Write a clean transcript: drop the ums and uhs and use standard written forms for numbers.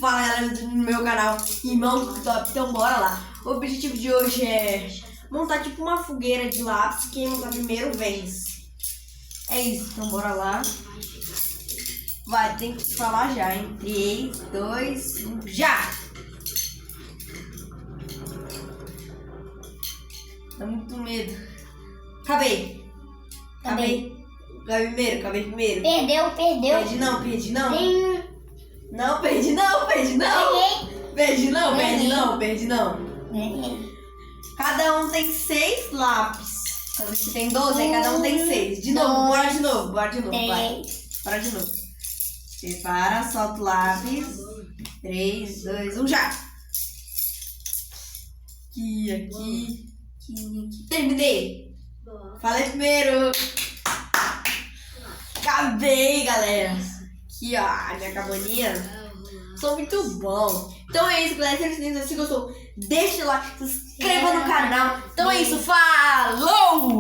Fala galera do meu canal, Irmão do Top, então bora lá. O objetivo de hoje é montar tipo uma fogueira de lápis, quem montar primeiro vence. É isso, então bora lá. Vai, tem que falar já, hein? 3, 2, 1, já! Dá muito medo. Acabei primeiro. Perdeu. Perdi não. Ganhei. Não, perdi não. Perdi não. Ganhei. Cada um tem 6 lápis. Então aqui tem 12, aí cada um tem 6. De novo, bora de novo, vai. Bora de novo. Prepara, solta o lápis. 3, 2, 1, já! Aqui. Terminei. Falei primeiro. Acabei, galera. Aqui, ó, a minha cabaninha. Sou muito bom. Então é isso, galera. Se você gostou, deixa o like, se inscreva no canal. Então é isso, falou!